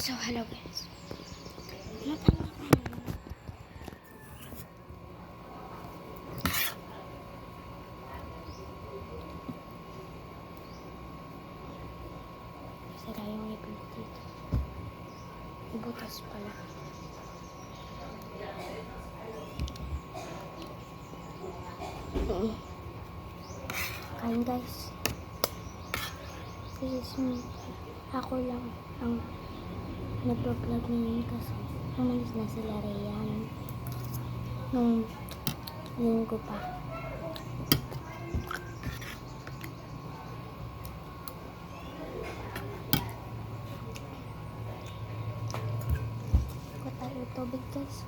So, hello guys. Sira yung ipin ko dito. Butas pala. Kain guys. This is me. Ako lang ang nagpa-vlog ngayon kasi umalis na sila Rhea nung linggo pa. Kuha tayo tubig guys.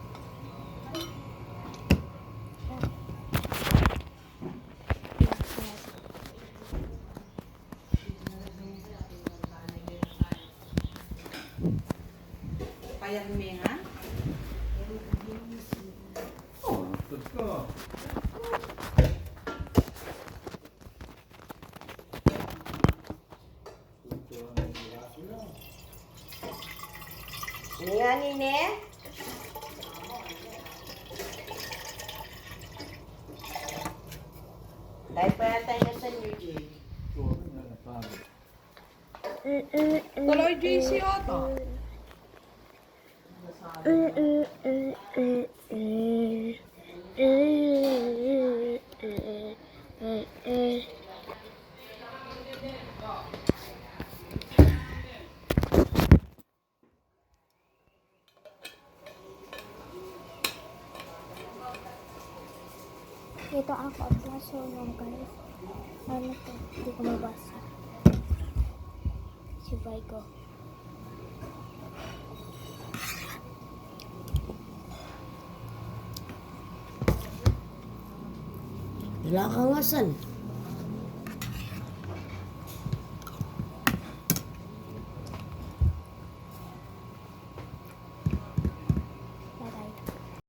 Payag mo nga? Oh, let's go. Ini nga nini? Dahil pa yata niya sa New Jersey. Tuloy JC o to? Ito ang kaplaso ng guys. Ano to? Hindi ko mabasa. Si Vigo. Wala kang asan.